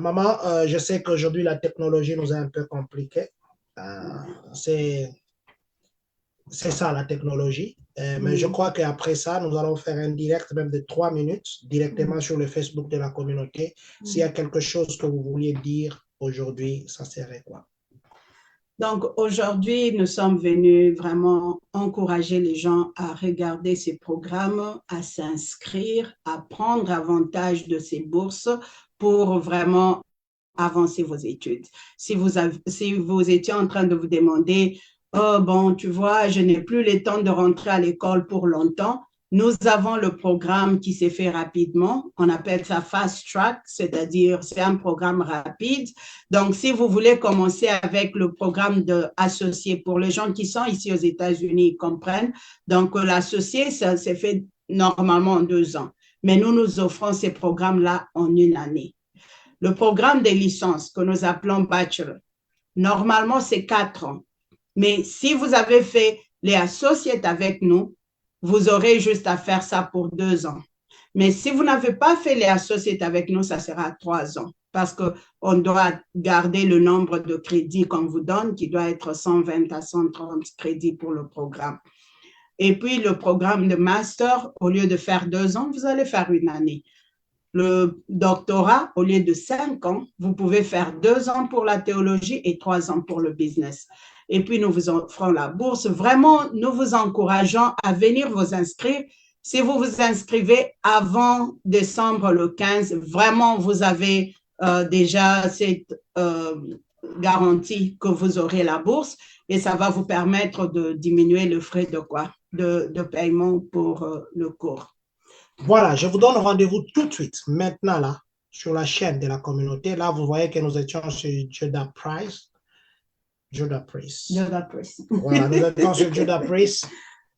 Maman, je sais qu'aujourd'hui, la technologie nous a un peu compliqué. C'est ça, la technologie. Mais je crois qu'après ça, nous allons faire un direct même de 3 minutes directement sur le Facebook de la communauté. S'il y a quelque chose que vous vouliez dire aujourd'hui, ça serait quoi? Donc, aujourd'hui, nous sommes venus vraiment encourager les gens à regarder ces programmes, à s'inscrire, à prendre avantage de ces bourses pour vraiment avancer vos études. Si vous étiez en train de vous demander, oh bon, tu vois, je n'ai plus le temps de rentrer à l'école pour longtemps, nous avons le programme qui s'est fait rapidement. On appelle ça Fast Track, c'est-à-dire c'est un programme rapide. Donc, si vous voulez commencer avec le programme associé, pour les gens qui sont ici aux États-Unis, ils comprennent. Donc, l'associé, ça s'est fait normalement en 2 ans. Mais nous offrons ces programmes-là en 1 année. Le programme de licence que nous appelons Bachelor, normalement, c'est 4 ans. Mais si vous avez fait les associates avec nous, vous aurez juste à faire ça pour 2 ans. Mais si vous n'avez pas fait les associates avec nous, ça sera 3 ans parce qu'on doit garder le nombre de crédits qu'on vous donne, qui doit être 120 à 130 crédits pour le programme. Et puis, le programme de master, au lieu de faire 2 ans, vous allez faire 1 année. Le doctorat, au lieu de 5 ans, vous pouvez faire 2 ans pour la théologie et 3 ans pour le business. Et puis, nous vous offrons la bourse. Vraiment, nous vous encourageons à venir vous inscrire. Si vous vous inscrivez avant décembre le 15, vraiment, vous avez déjà cette garantie que vous aurez la bourse et ça va vous permettre de diminuer le frais de paiement pour le cours. Voilà, je vous donne rendez-vous tout de suite, maintenant là, sur la chaîne de la communauté. Là, vous voyez que nous étions sur Judah Price. Judah Price. Voilà, nous étions sur Judah Price.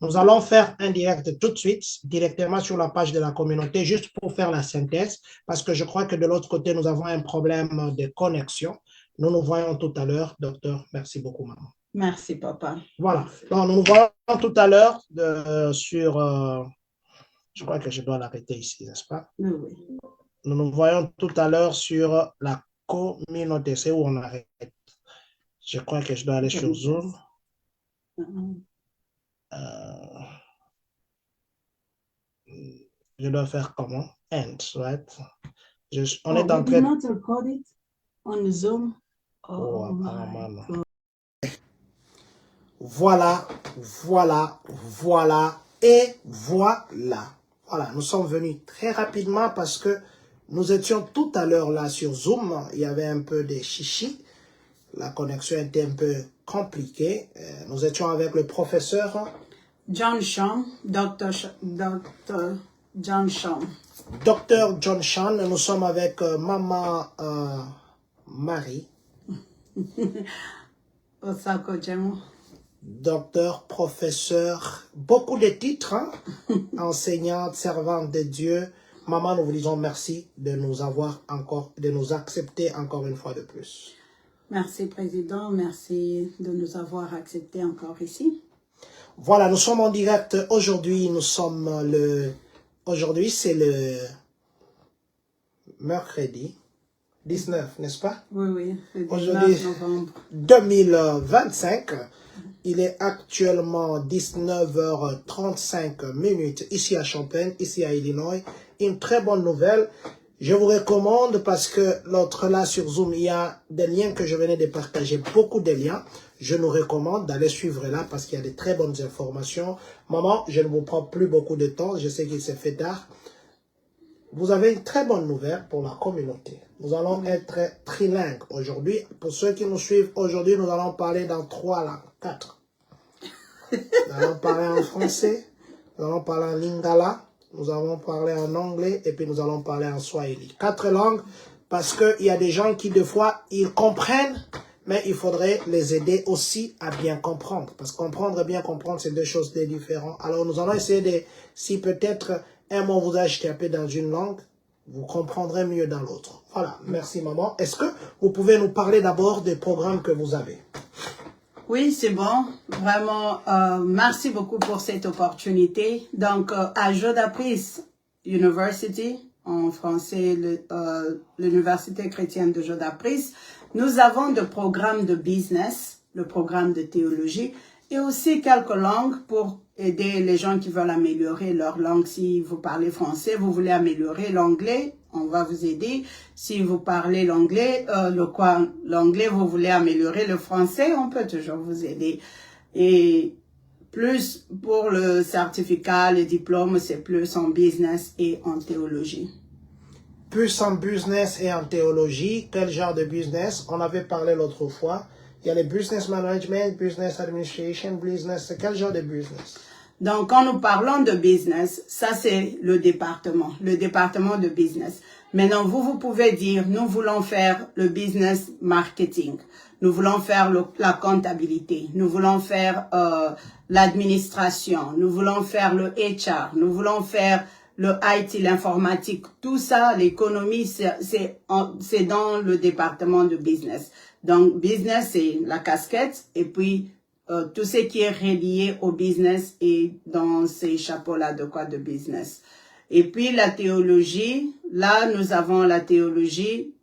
Nous allons faire un direct tout de suite, directement sur la page de la communauté, juste pour faire la synthèse, parce que je crois que de l'autre côté, nous avons un problème de connexion. Nous nous voyons tout à l'heure, docteur. Merci beaucoup, maman. Merci, papa. Voilà, donc nous nous voyons tout à l'heure sur... je crois que je dois l'arrêter ici, n'est-ce pas? Oui. Nous nous voyons tout à l'heure sur la communauté. C'est où on arrête? Je crois que je dois aller sur Zoom. Je dois faire comment? End, right? On est en train... not record it on Zoom? Voilà, voilà, voilà et voilà. Voilà, nous sommes venus très rapidement parce que nous étions tout à l'heure là sur Zoom. Il y avait un peu de chichi. La connexion était un peu compliquée. Nous étions avec le professeur John Sean, Dr. John Sean. Dr. John Sean. Nous sommes avec Maman Marie. Osako Jemo. Docteur, professeur, beaucoup de titres, hein? Enseignante, servante de Dieu. Maman, nous vous disons merci de nous avoir encore, de nous accepter encore une fois de plus. Merci, Président. Merci de nous avoir acceptés encore ici. Voilà, nous sommes en direct aujourd'hui. Nous sommes aujourd'hui, c'est le mercredi 19, n'est-ce pas? Oui, le 19 aujourd'hui, novembre 2025. Il est actuellement 19h35 ici à Champaign, ici à Illinois. Une très bonne nouvelle. Je vous recommande parce que l'autre là sur Zoom, il y a des liens que je venais de partager, beaucoup de liens. Je nous recommande d'aller suivre là parce qu'il y a de très bonnes informations. Maman, je ne vous prends plus beaucoup de temps. Je sais qu'il s'est fait tard. Vous avez une très bonne nouvelle pour la communauté. Nous allons être trilingues aujourd'hui. Pour ceux qui nous suivent aujourd'hui, nous allons parler dans 3 langues, 4. Nous allons parler en français, nous allons parler en lingala, nous allons parler en anglais et puis nous allons parler en swahili. 4 langues parce qu'il y a des gens qui, des fois, ils comprennent, mais il faudrait les aider aussi à bien comprendre. Parce que comprendre et bien comprendre, c'est 2 choses différentes. Alors, nous allons essayer de, si peut-être un mot vous a échappé dans une langue, vous comprendrez mieux dans l'autre. Voilà, merci maman. Est-ce que vous pouvez nous parler d'abord des programmes que vous avez? Oui, c'est bon. Vraiment, merci beaucoup pour cette opportunité. Donc, à Judah Price University, en français l'Université chrétienne de Jodapris, nous avons des programmes de business, le programme de théologie, et aussi quelques langues pour aider les gens qui veulent améliorer leur langue. Si vous parlez français, vous voulez améliorer l'anglais, on va vous aider. Si vous parlez l'anglais, vous voulez améliorer le français, on peut toujours vous aider. Et plus pour le certificat, le diplôme, c'est plus en business et en théologie. Plus en business et en théologie, quel genre de business? On avait parlé l'autre fois. Il y a les business management, business administration, business, quel genre de business? Donc, quand nous parlons de business, ça c'est le département de business. Maintenant, vous pouvez dire, nous voulons faire le business marketing, nous voulons faire la comptabilité, nous voulons faire l'administration, nous voulons faire le HR, nous voulons faire le IT, l'informatique, tout ça, l'économie, c'est dans le département de business. Donc, business, c'est la casquette, et puis tout ce qui est relié au business est dans ces chapeaux-là de business. Et puis, la théologie, là, nous avons la théologie,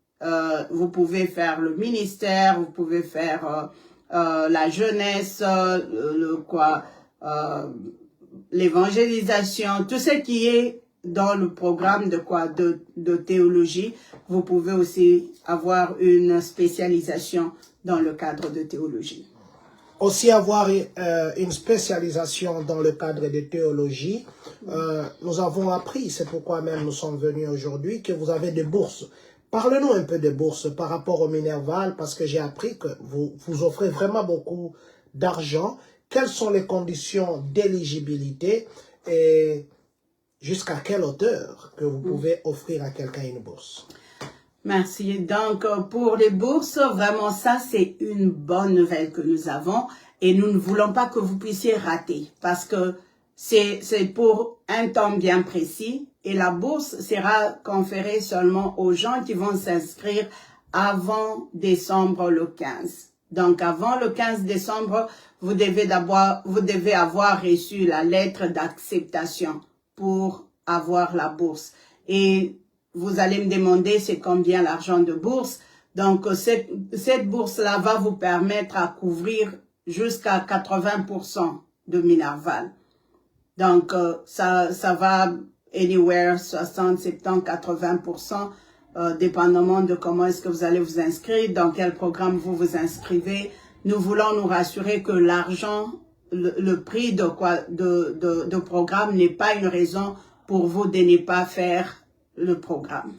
vous pouvez faire le ministère, vous pouvez faire la jeunesse, l'évangélisation, tout ce qui est dans le programme de théologie, vous pouvez aussi avoir une spécialisation dans le cadre de théologie. Aussi avoir une spécialisation dans le cadre de théologie. Nous avons appris, c'est pourquoi même nous sommes venus aujourd'hui, que vous avez des bourses. Parlez-nous un peu des bourses par rapport au Minerval, parce que j'ai appris que vous offrez vraiment beaucoup d'argent. Quelles sont les conditions d'éligibilité et jusqu'à quelle hauteur que vous pouvez offrir à quelqu'un une bourse? Merci. Donc, pour les bourses, vraiment, ça, c'est une bonne nouvelle que nous avons et nous ne voulons pas que vous puissiez rater parce que c'est pour un temps bien précis et la bourse sera conférée seulement aux gens qui vont s'inscrire avant décembre le 15. Donc, avant le 15 décembre, vous devez avoir reçu la lettre d'acceptation pour avoir la bourse. Et vous allez me demander c'est combien l'argent de bourse. Donc, cette bourse-là va vous permettre à couvrir jusqu'à 80% de Minerval. Donc, ça va anywhere 60, 70, 80%, dépendamment de comment est-ce que vous allez vous inscrire, dans quel programme vous vous inscrivez. Nous voulons nous rassurer que l'argent, le prix de programme n'est pas une raison pour vous de ne pas faire le programme.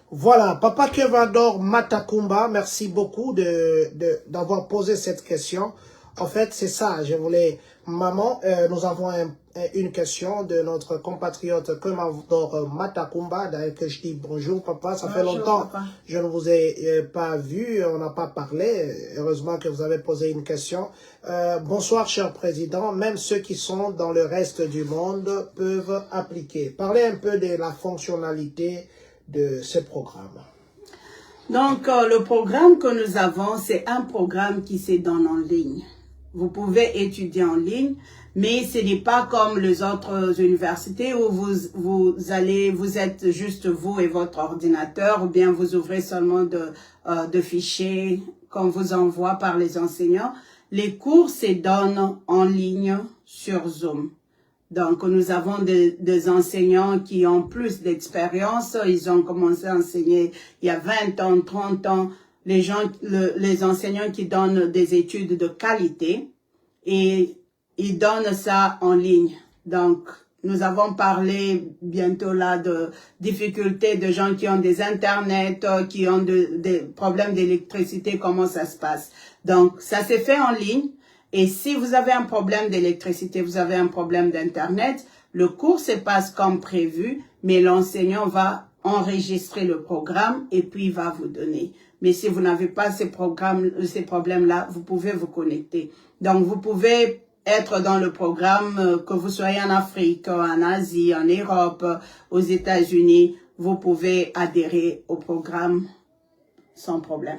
Voilà, Papa Kevador Matakumba, merci beaucoup d'avoir posé cette question. En fait, c'est ça, je voulais... Maman, nous avons une question de notre compatriote Kevador Matakumba, d'ailleurs que je dis bonjour papa, ça fait longtemps que je ne vous ai pas vu, on n'a pas parlé, heureusement que vous avez posé une question. Bonsoir cher président, même ceux qui sont dans le reste du monde peuvent appliquer. Parlez un peu de la fonctionnalité de ce programme. Donc, le programme que nous avons, c'est un programme qui se donne en ligne. Vous pouvez étudier en ligne, mais ce n'est pas comme les autres universités où vous êtes juste vous et votre ordinateur, ou bien vous ouvrez seulement de fichiers qu'on vous envoie par les enseignants. Les cours se donnent en ligne sur Zoom. Donc, nous avons des enseignants qui ont plus d'expérience. Ils ont commencé à enseigner il y a 20 ans, 30 ans. Les enseignants qui donnent des études de qualité et ils donnent ça en ligne. Donc, nous avons parlé bientôt là de difficultés de gens qui ont des internets, qui ont des problèmes d'électricité, comment ça se passe. Donc, ça s'est fait en ligne. Et si vous avez un problème d'électricité, vous avez un problème d'internet, le cours se passe comme prévu, mais l'enseignant va enregistrer le programme et puis il va vous donner. Mais si vous n'avez pas ces problèmes-là, vous pouvez vous connecter. Donc, vous pouvez être dans le programme, que vous soyez en Afrique, en Asie, en Europe, aux États-Unis, vous pouvez adhérer au programme sans problème.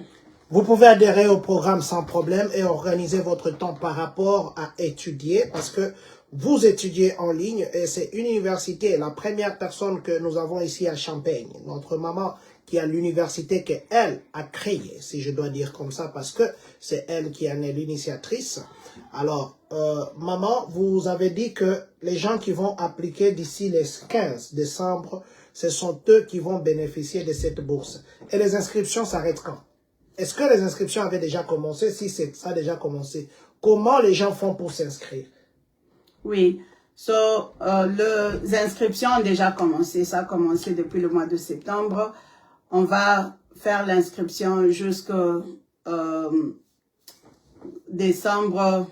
Vous pouvez adhérer au programme sans problème et organiser votre temps par rapport à étudier parce que vous étudiez en ligne et c'est une université, la première personne que nous avons ici à Champagne, notre maman qui a l'université qu'elle a créée, si je dois dire comme ça, parce que c'est elle qui en est l'initiatrice. Alors, maman, vous avez dit que les gens qui vont appliquer d'ici le 15 décembre, ce sont eux qui vont bénéficier de cette bourse. Et les inscriptions s'arrêtent quand? Est-ce que les inscriptions avaient déjà commencé? Si ça a déjà commencé, comment les gens font pour s'inscrire? Oui, les inscriptions ont déjà commencé. Ça a commencé depuis le mois de septembre. On va faire l'inscription jusqu'au décembre,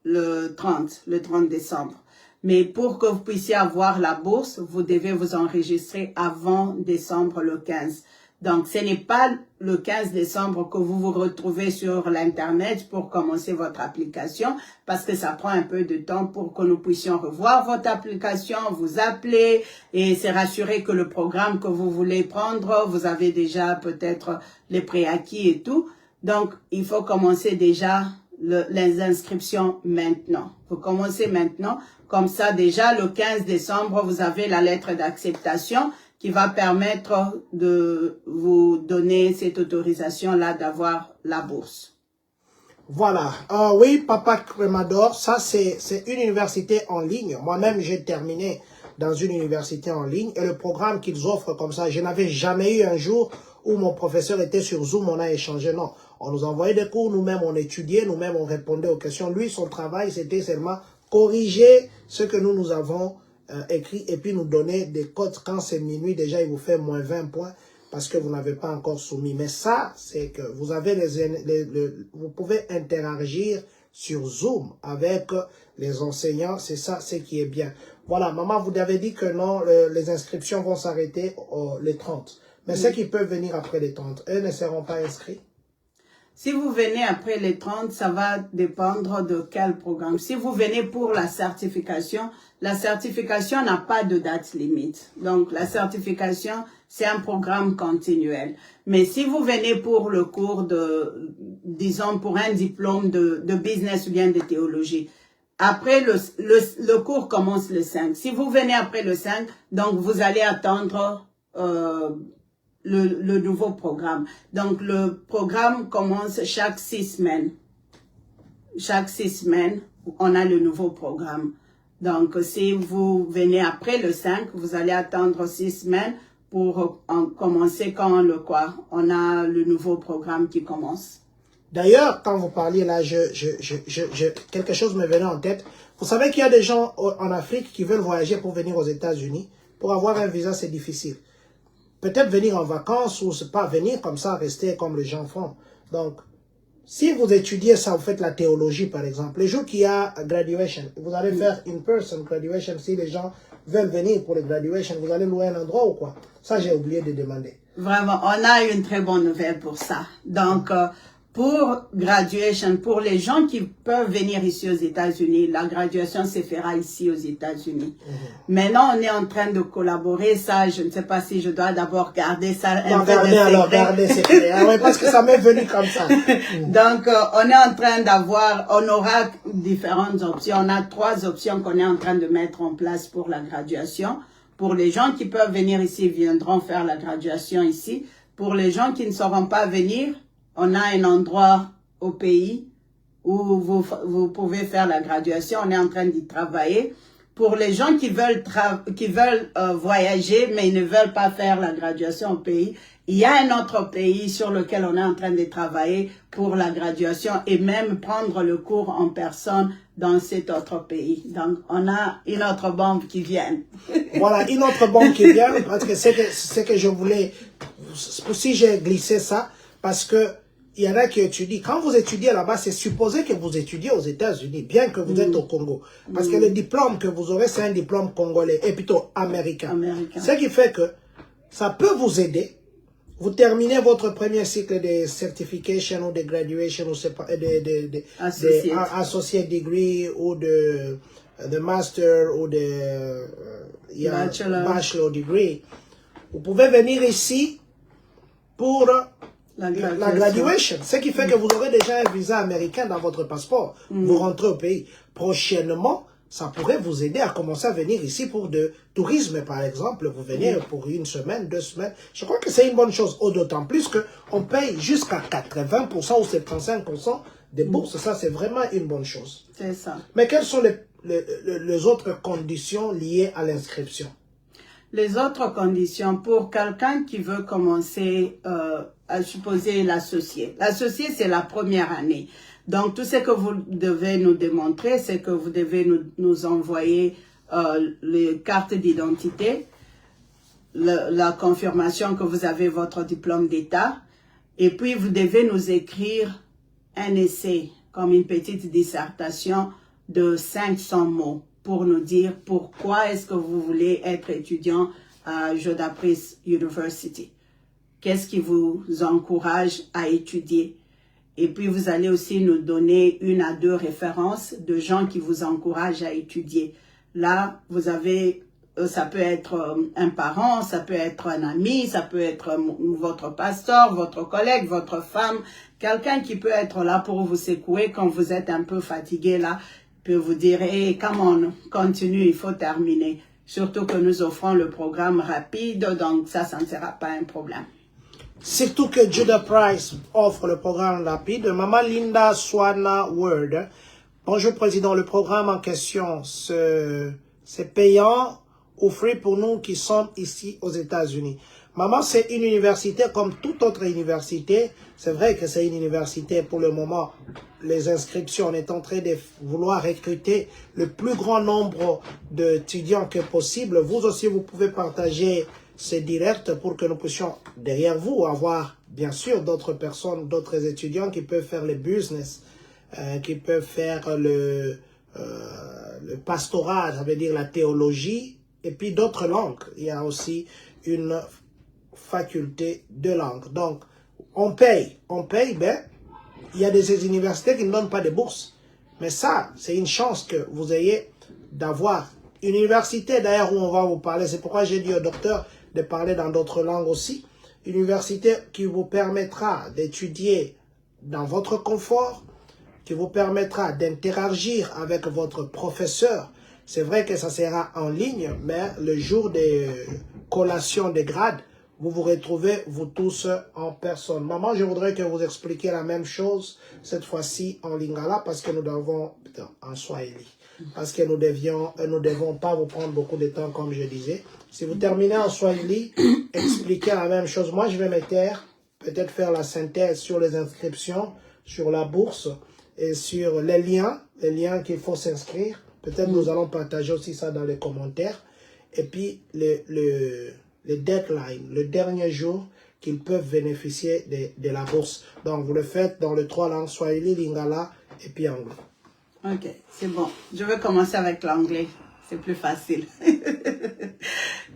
le 30 décembre. Mais pour que vous puissiez avoir la bourse, vous devez vous enregistrer avant décembre le 15. Donc, ce n'est pas le 15 décembre que vous vous retrouvez sur l'Internet pour commencer votre application, parce que ça prend un peu de temps pour que nous puissions revoir votre application, vous appeler et se rassurer que le programme que vous voulez prendre, vous avez déjà peut-être les préacquis et tout. Donc, il faut commencer déjà les inscriptions maintenant. Vous commencez maintenant, comme ça déjà le 15 décembre, vous avez la lettre d'acceptation qui va permettre de vous donner cette autorisation-là d'avoir la bourse. Voilà. Oui, Papa Crémador, ça c'est une université en ligne. Moi-même, j'ai terminé dans une université en ligne et le programme qu'ils offrent comme ça, je n'avais jamais eu un jour où mon professeur était sur Zoom, on a échangé. Non, on nous envoyait des cours, nous-mêmes on étudiait, nous-mêmes on répondait aux questions. Lui, son travail, c'était seulement corriger ce que nous avons écrit et puis nous donner des codes. Quand c'est minuit, déjà il vous fait moins 20 points parce que vous n'avez pas encore soumis. Mais ça, c'est que vous avez vous pouvez interagir sur Zoom avec les enseignants. C'est ça, c'est qui est bien. Voilà, maman, vous avez dit que non, les inscriptions vont s'arrêter les 30. Mais ceux qui peuvent venir après les 30, eux ne seront pas inscrits? Si vous venez après les 30, ça va dépendre de quel programme. Si vous venez pour la certification n'a pas de date limite. Donc, la certification, c'est un programme continuel. Mais si vous venez pour le cours disons, pour un diplôme de business ou bien de théologie, après, le cours commence le 5. Si vous venez après le 5, donc vous allez attendre le nouveau programme. Donc, le programme commence chaque 6 semaines. Chaque 6 semaines, on a le nouveau programme. Donc, si vous venez après le 5, vous allez attendre 6 semaines pour commencer quand on a le nouveau programme qui commence. D'ailleurs, quand vous parliez là, quelque chose me venait en tête. Vous savez qu'il y a des gens en Afrique qui veulent voyager pour venir aux États-Unis. Pour avoir un visa, c'est difficile. Peut-être venir en vacances ou c'est pas venir comme ça, rester comme les gens font. Donc, si vous étudiez ça, vous faites la théologie par exemple, les jours qu'il y a graduation, vous allez faire in-person graduation, si les gens veulent venir pour les graduation, vous allez louer un endroit ou quoi? Ça, j'ai oublié de demander. Vraiment, on a une très bonne nouvelle pour ça. Donc, pour graduation, pour les gens qui peuvent venir ici aux États-Unis, la graduation se fera ici aux États-Unis. Maintenant, on est en train de collaborer. Ça, je ne sais pas si je dois d'abord garder ça un peu de secret. Alors, gardez secret. Ah ouais, parce que ça m'est venu comme ça. Donc, on est en train on aura différentes options. On a 3 options qu'on est en train de mettre en place pour la graduation. Pour les gens qui peuvent venir ici, viendront faire la graduation ici. Pour les gens qui ne sauront pas venir, on a un endroit au pays où vous pouvez faire la graduation. On est en train d'y travailler. Pour les gens qui veulent voyager, mais ils ne veulent pas faire la graduation au pays, il y a un autre pays sur lequel on est en train de travailler pour la graduation et même prendre le cours en personne dans cet autre pays. Donc, on a une autre bombe qui vient. Voilà, une autre bombe qui vient, parce que c'est que je voulais, si j'ai glissé ça, parce que il y en a qui étudient. Quand vous étudiez là-bas, c'est supposé que vous étudiez aux États-Unis, bien que vous êtes au Congo. Parce que le diplôme que vous aurez, c'est un diplôme congolais, et plutôt américain. Ce qui fait que ça peut vous aider. Vous terminez votre premier cycle de certification ou de graduation, ou de associate degree, ou de master, ou de bachelor degree. Vous pouvez venir ici pour la graduation. Ce qui fait que vous aurez déjà un visa américain dans votre passeport. Vous rentrez au pays. Prochainement, ça pourrait vous aider à commencer à venir ici pour de tourisme, par exemple. Vous venez pour 1 semaine, 2 semaines. Je crois que c'est une bonne chose, d'autant plus qu'on paye jusqu'à 80% ou 75% des bourses. Ça, c'est vraiment une bonne chose. C'est ça. Mais quelles sont les autres conditions liées à l'inscription? Les autres conditions pour quelqu'un qui veut commencer à supposer l'associé. L'associé, c'est la première année. Donc, tout ce que vous devez nous démontrer, c'est que vous devez nous envoyer les cartes d'identité, la confirmation que vous avez votre diplôme d'État, et puis vous devez nous écrire un essai, comme une petite dissertation de 500 mots pour nous dire pourquoi est-ce que vous voulez être étudiant à Jodapris University. Qu'est-ce qui vous encourage à étudier? Et puis, vous allez aussi nous donner 1 à 2 références de gens qui vous encouragent à étudier. Là, vous avez, ça peut être un parent, ça peut être un ami, ça peut être votre pasteur, votre collègue, votre femme, quelqu'un qui peut être là pour vous secouer quand vous êtes un peu fatigué là, peut vous dire, hey, come on, continue, il faut terminer. Surtout que nous offrons le programme rapide, donc ça ne sera pas un problème. Surtout que Jodapris offre le programme rapide. Maman Linda Swana Word. Bonjour Président, le programme en question, c'est payant ou free pour nous qui sommes ici aux États-Unis. Maman, c'est une université comme toute autre université. C'est vrai que c'est une université pour le moment. Les inscriptions, on est en train de vouloir recruter le plus grand nombre d'étudiants que possible. Vous aussi, vous pouvez partager ces directs pour que nous puissions, derrière vous, avoir, bien sûr, d'autres personnes, d'autres étudiants qui peuvent faire le business, qui peuvent faire le pastorat, ça veut dire la théologie, et puis d'autres langues. Il y a aussi une faculté de langue. Donc, on paye, ben, il y a des universités qui ne donnent pas de bourses. Mais ça, c'est une chance que vous ayez d'avoir une université, d'ailleurs, où on va vous parler. C'est pourquoi j'ai dit au docteur de parler dans d'autres langues aussi. Une université qui vous permettra d'étudier dans votre confort, qui vous permettra d'interagir avec votre professeur. C'est vrai que ça sera en ligne, mais le jour des collations des grades, vous vous retrouvez, vous tous, en personne. Maman, je voudrais que vous expliquiez la même chose, cette fois-ci en lingala, parce que nous devons, en swahili, parce que nous devons pas vous prendre beaucoup de temps, comme je disais. Si vous terminez en swahili, expliquez la même chose. Moi, je vais me taire, peut-être faire la synthèse sur les inscriptions, sur la bourse, et sur les liens qu'il faut s'inscrire. Peut-être nous allons partager aussi ça dans les commentaires. Et puis, le deadline, le dernier jour qu'ils peuvent bénéficier de la bourse. Donc, vous le faites dans les 3 langues, Swahili, Lingala et puis anglais. Ok, c'est bon. Je vais commencer avec l'anglais. C'est plus facile.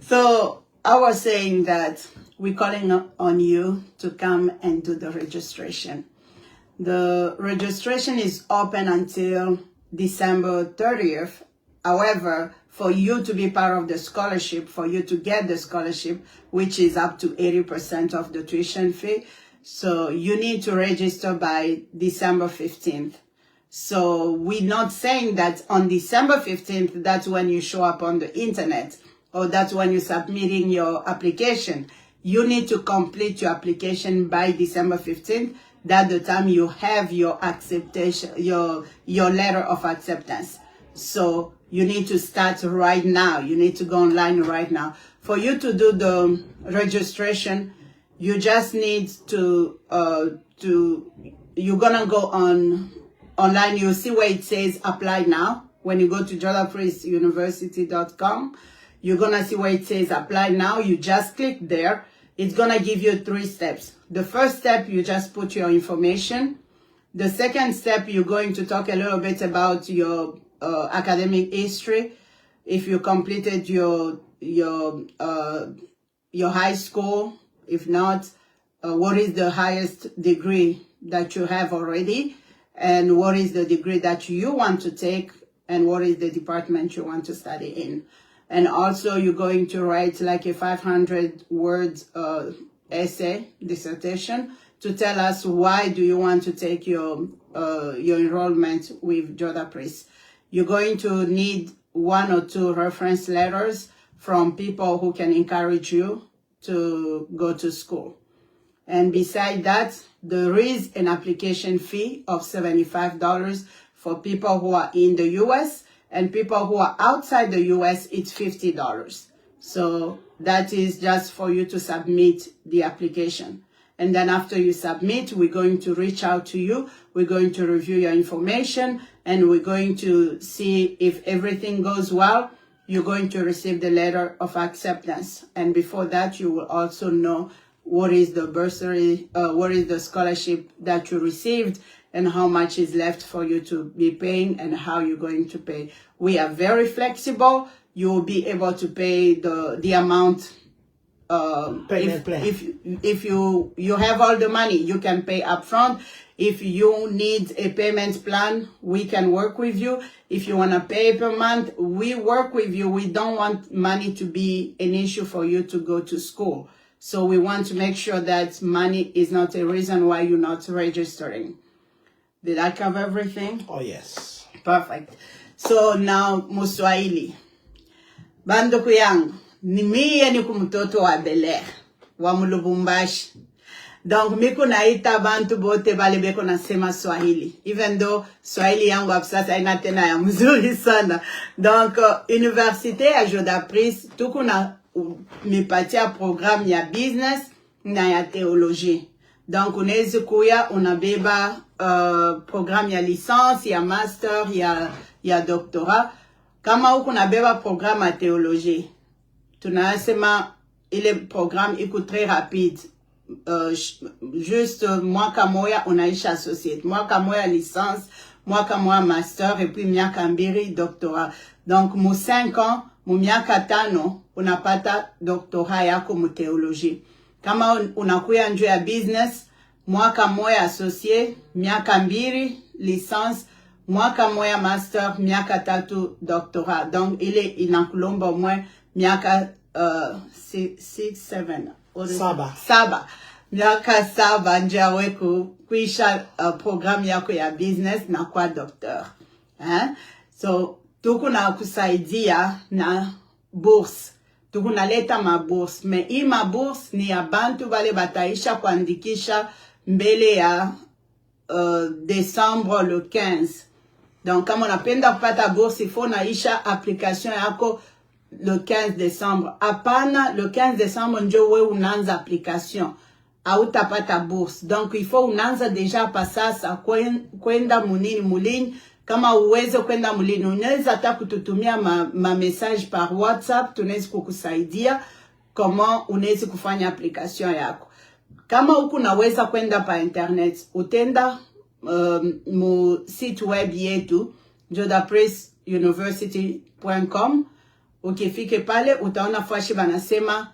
So, I was saying that we're calling on you to come and do the registration. The registration is open until December 30th. However, for you to be part of the scholarship, for you to get the scholarship, which is up to 80% of the tuition fee, so you need to register by December 15th. So we're not saying that on December 15th, that's when you show up on the internet, or that's when you're submitting your application. You need to complete your application by December 15th. That's the time you have your acceptation, your letter of acceptance. So you need to start right now. You need to go online right now. For you to do the registration, you just need to you're gonna go online. You'll see where it says apply now. When you go to jodaprisuniversity.com, you're gonna see where it says apply now. You just click there. It's gonna give you 3 steps. The first step, you just put your information. The second step, you're going to talk a little bit about your academic history. If you completed your high school, if not, what is the highest degree that you have already, and what is the degree that you want to take, and what is the department you want to study in. And also, you're going to write like a 500 words essay, dissertation, to tell us why do you want to take your enrollment with Jodapris. you're going to need 1 or 2 reference letters from people who can encourage you to go to school. And beside that, there is an application fee of $75 for people who are in the U.S. and people who are outside the U.S., it's $50. So that is just for you to submit the application. And then after you submit, we're going to reach out to you. We're going to review your information and we're going to see if everything goes well. You're going to receive the letter of acceptance. And before that, you will also know what is the bursary, what is the scholarship that you received and how much is left for you to be paying and how you're going to pay. We are very flexible. You will be able to pay the amount. If you have all the money, you can pay upfront. If you need a payment plan, we can work with you. If you want to pay per month, we work with you. We don't want money to be an issue for you to go to school. So we want to make sure that money is not a reason why you're not registering. Did I cover everything? Oh, yes. Perfect. So now, Muswahili. Banduku yangu, ni mie ni kumtoto wa Bel-Air, wa Mulubumbashi. Donc, miku naita bantu bote bale beko nasema Swahili. Even though Swahili yangu absasa ina tena ya mzuri sana. Donc, Université ya Jodapris, tuku na mipatia programme ya business na ya théologie. Donc, unaweza kuya, unabeba programme ya licence, ya master, ya doctorat. Kama huku unabeba programme ya théologie, tunasema ile programme iko très rapide. Juste mwaka moya unaisha associate, mwaka moya licence, mwaka moya master, et puis miaka mbili doctorat. Donc, mu 5 ans, mu miaka 5, unapata doctorat yako mu théologie. Kama unakuya njoo ya business, mwaka moya associate, miaka mbili licence, mwaka moya master, miaka 3 doctorat. Donc, ile inakulomba mwe miaka 6-7. Saba. Miaka 7 njawe kuisha program yako ya business na kwa doctor. So, tuku na kusaidia na bourse. Tuku na leta mabourse. Me hii mabourse ni ya bantu bale bataisha kuandikisha mbele ya Decembre le 15. Donc, kama unapenda kupata bourse, il faut naisha application yako le 15 décembre. Apana, le 15 décembre, njo we unanza application. Hautapata bourse. Donc, il faut unanza deja pasasa kwenda mulini. Kama uweze kwenda mulini, unaweza hata kututumia ma message par WhatsApp, tunaweza kukusaidia comment unaweza kufanya application yako. Kama huku naweza kwenda pa internet, utenda mu site web yetu, jodaprisuniversity.com. Ukifike pale, utaona fashi banasema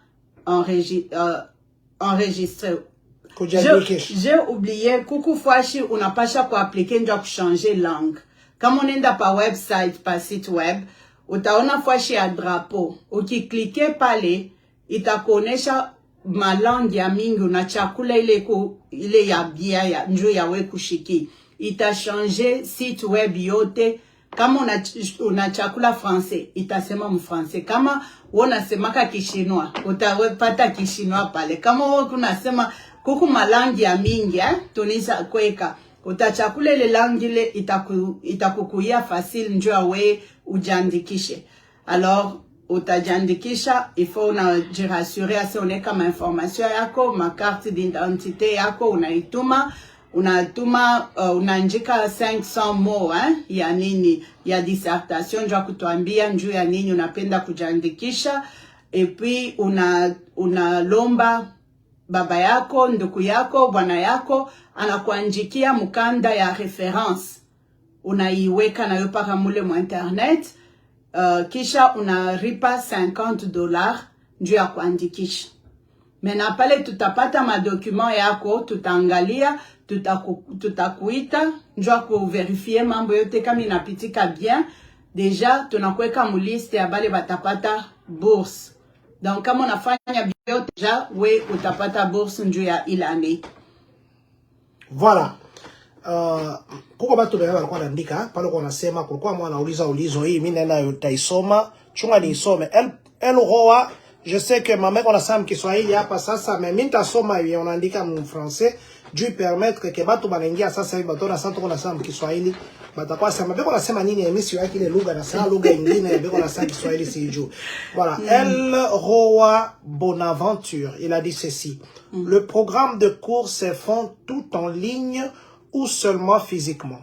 enregistré. J'ai oublié, kuku fashi unapasha kuaplike nja kuchanger langue. Kama unaenda pa website, pa site web, utaona fashi ya drapeau. Ukiklike pale, itakuonesha malangi ya mingi, unachakula ile ya bia ya njoo ya we kushiki. Itachange site web yote. Kama unachakula français, itasema mfrancais. Kama unasemaka kishinois, utapata kishinois pale. Kama unasema kuku malangi ya mingi, tunisa kweka, utachakula ile langi ile itakukuia facile njoo we ujandikishe. Alors, utajandikisha, il faut unajirassurer ase uneka ma information yako, ma carte d'identité yako, unaituma, unaandika 500 mots, ya nini, ya dissertation, njua kutuambia njuu ya nini unapenda kujandikisha, et puis unalomba baba yako, nduku yako, bwana yako, anakuanjikia mukanda ya reference, unaiweka na yopaka mule mu internet, kisha unaripa $50 njuu ya kuandikisha. Mena pale tutapata madocument yako, tutaangalia, tutakuita, njua kuverifie mambo yote kama inapitika bien. Deja, tunakuweka muliste ya bale batapata bourse. Donc, kama unafanya bio, deja, we utapata bourse njuu ya ilani. Voilà. kuko batu bega walikuwa naandika pale kwa nasema kulikuwa mwana ulizo hii mimi nenda utaisoma chunga ni isome el roa. Je sais que ma mère on a sam Kiswahili hapa sasa mais mimi nitasoma hivi unaandika mu français juu permettre que batu banaingia sasa hivi batu na sasa tuko na sam Kiswahili batakuwa sema beko nasema nini emission yake ile lugha na saa lugha nyingine beko na sam Kiswahili si juu. Voilà, El Roa Bonaventure, il a dit ceci. Le programme de cours se font tout en ligne ou seulement physiquement.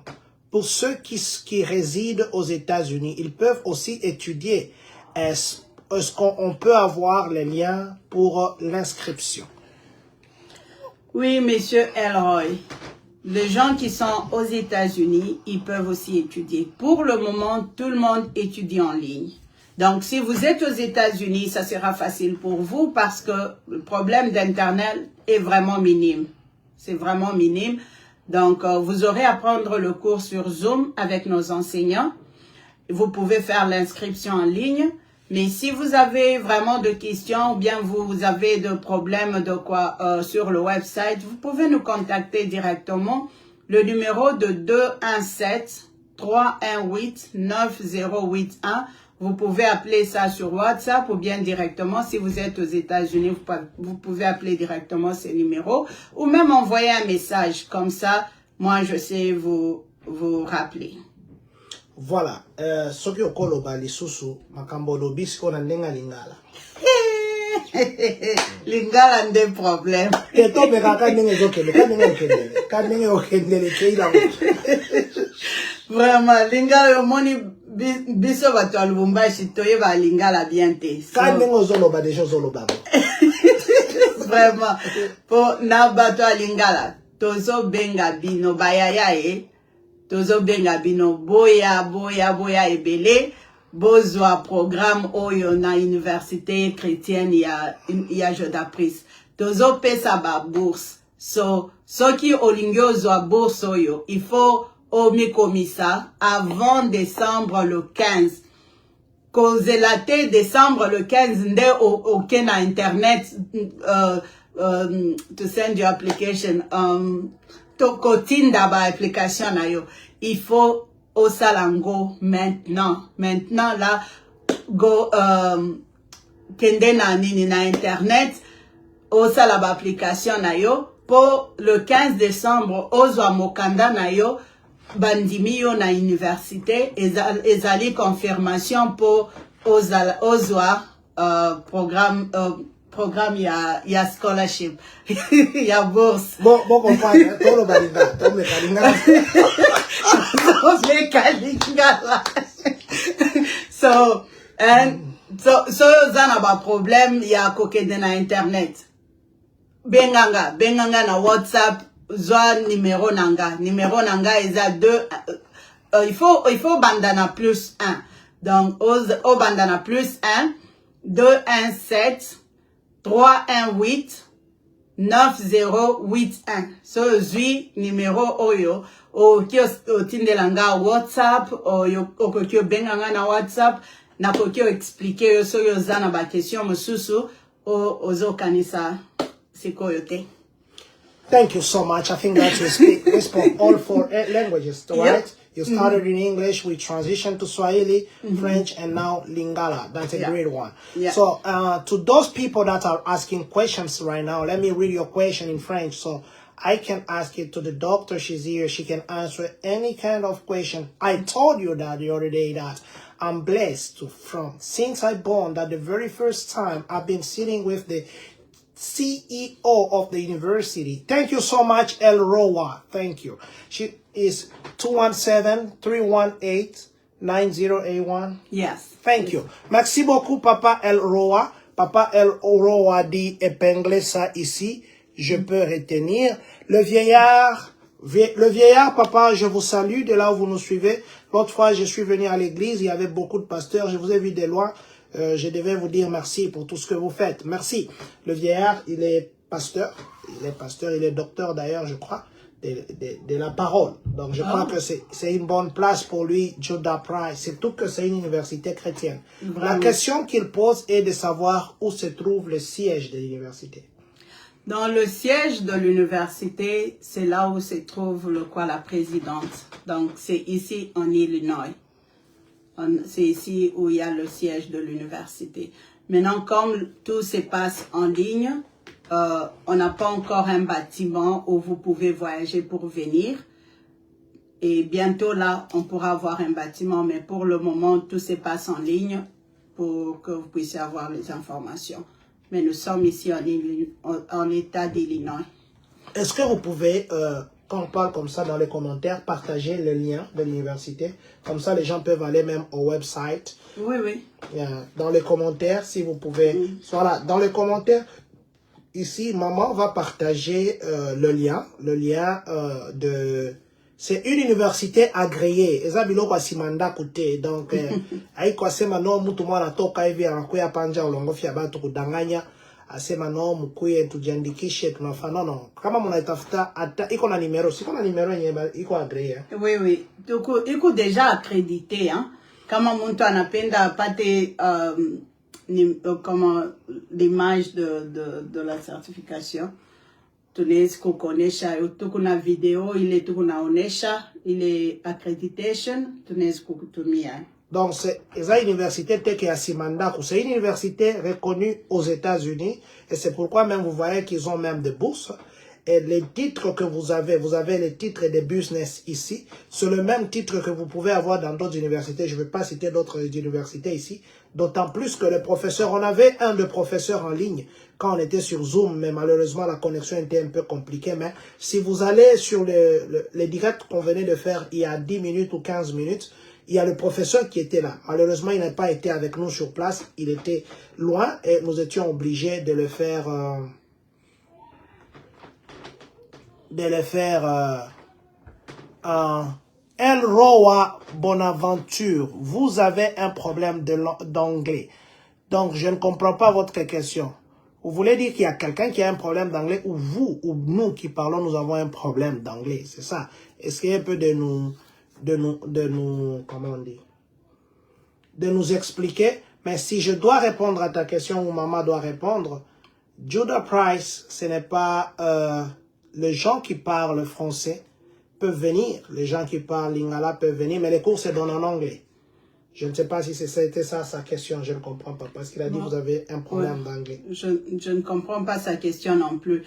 Pour ceux qui résident aux États-Unis, ils peuvent aussi étudier. Est-ce qu'on peut avoir les liens pour l'inscription? Oui, monsieur Elroy. Les gens qui sont aux États-Unis, ils peuvent aussi étudier. Pour le moment, tout le monde étudie en ligne. Donc, si vous êtes aux États-Unis, ça sera facile pour vous parce que le problème d'Internet est vraiment minime. C'est vraiment minime. Donc, vous aurez à prendre le cours sur Zoom avec nos enseignants. Vous pouvez faire l'inscription en ligne. Mais si vous avez vraiment de questions ou bien vous avez de problèmes sur le website, vous pouvez nous contacter directement. Le numéro de 217-318-9081. Vous pouvez appeler ça sur WhatsApp ou bien directement. Si vous êtes aux États-Unis, vous pouvez appeler directement ces numéros ou même envoyer un message. Comme ça, moi, je sais vous rappeler. Voilà. Soki okoloba lisusu makambo lobisi ko na ndenga lingala. Lingala nde problème. Eto beka ka ndenge zokele, ka ndenge okendele. Ka ndenge okendele keila. Vraiment, lingala yo moni biso bato ya Lubumbashi toyeba lingala bien te. Ka ndenge ozoloba deja ozoloba. Vraiment. Po na bato ya lingala tozo benga bino bayaya tozo benga bino boya ebele bozwa programme oyo na université chrétienne ya Jodapris. Tozo pesa ba bourse. So soki olingi ozwa bourse oyo, il faut omikomisa avant décembre le 15. Kozelate décembre le 15 nde oke na internet to send your application tokotinda ba application na yo. Il faut au salango maintenant là go kende na nini na internet au salaba application na yo pour le 15 décembre ozwa mokanda na yo bandimi yo na université ezali confirmation pour ozwa programme ya scholarship ya bourse Bon comprendre tolo balinga to mekalinga so zana ba problème ya kokende na internet benganga na WhatsApp zwa numéro nanga eza 2 il faut bandana plus 1 donc au bandana plus 1 217 318 9081. So zui numéro oyo o kio tindelanga WhatsApp o kio benganga na WhatsApp na kio expliquer yo so yo zana ba question mosusu o ozo kanisa sikoyote. Thank you so much. I think that we spoke all 4 languages, right? Yep. You started in English, we transitioned to Swahili, French, and now Lingala. That's a great one. Yeah. So, to those people that are asking questions right now, let me read your question in French so I can ask it to the doctor. She's here. She can answer any kind of question. I told you that the other day that I'm blessed since I born, that the very first time I've been sitting with the CEO of the university. Thank you so much, El Roa. Thank you. She is 217-318-9081. Yes. Thank you. Merci beaucoup, Papa El Roa. Papa El Roa dit épingler ça ici. Je peux retenir. Le vieillard, papa, je vous salue de là où vous nous suivez. L'autre fois, je suis venu à l'église, il y avait beaucoup de pasteurs. Je vous ai vu de loin. Je devais vous dire merci pour tout ce que vous faites. Merci. Le vieillard, il est pasteur. Il est docteur d'ailleurs, je crois, de la parole. Donc, je crois que c'est une bonne place pour lui, Jodapris. C'est tout que c'est une université chrétienne. Vraiment. La question qu'il pose est de savoir où se trouve le siège de l'université. Dans le siège de l'université, c'est là où se trouve la présidente. Donc, c'est ici en Illinois. C'est ici où il y a le siège de l'université. Maintenant, comme tout se passe en ligne, on n'a pas encore un bâtiment où vous pouvez voyager pour venir. Et bientôt, là, on pourra avoir un bâtiment. Mais pour le moment, tout se passe en ligne pour que vous puissiez avoir les informations. Mais nous sommes ici en État d'Illinois. Est-ce que vous pouvez, quand on parle comme ça dans les commentaires, partager le lien de l'université? Comme ça, les gens peuvent aller même au website. Oui, oui. Dans les commentaires, si vous pouvez. Voilà, dans les commentaires, ici, maman va partager le lien de... C'est une université agréée. Ezabilo kwa simanda kute. Donc, aiko asema no mutu mwana toka hivi anakuya panja ulongofi ya batu kudanganya. Asema no mkuye tujiandikishe tunafanya. No. Kama mnaitafuta ata iko na numero. Siko na numero yenye iko agréé. Oui, oui. Donc, iko déjà accrédité. Hein? Kama mtu anapenda apate l'image de la certification. Tunaweza kukuonesha tukuna video ile tukunaonesha ile accreditation tunaweza kukutumia. Donc c'est une université teke ya Simandaku, c'est une université reconnue aux États-Unis et c'est pourquoi même vous voyez qu'ils ont même des bourses. Et les titres que vous avez les titres de business ici, c'est le même titre que vous pouvez avoir dans d'autres universités. Je ne vais pas citer d'autres universités ici, d'autant plus que les professeurs, on avait un de professeurs en ligne quand on était sur Zoom, mais malheureusement la connexion était un peu compliquée. Mais si vous allez sur les directs qu'on venait de faire il y a 10 minutes ou 15 minutes, il y a le professeur qui était là. Malheureusement, il n'a pas été avec nous sur place, il était loin et nous étions obligés de le faire... El Roa Bonaventure, vous avez un problème d'anglais. Donc, je ne comprends pas votre question. Vous voulez dire qu'il y a quelqu'un qui a un problème d'anglais ou vous ou nous qui parlons, nous avons un problème d'anglais. C'est ça. Essayez un peu de nous, comment on dit, de nous expliquer. Mais si je dois répondre à ta question ou maman doit répondre, Judah Price, ce n'est pas... les gens qui parlent français peuvent venir. Les gens qui parlent lingala peuvent venir. Mais les cours se donnent en anglais. Je ne sais pas si c'était ça sa question. Je ne comprends pas. Parce qu'il a dit que vous avez un problème d'anglais. Je ne comprends pas sa question non plus.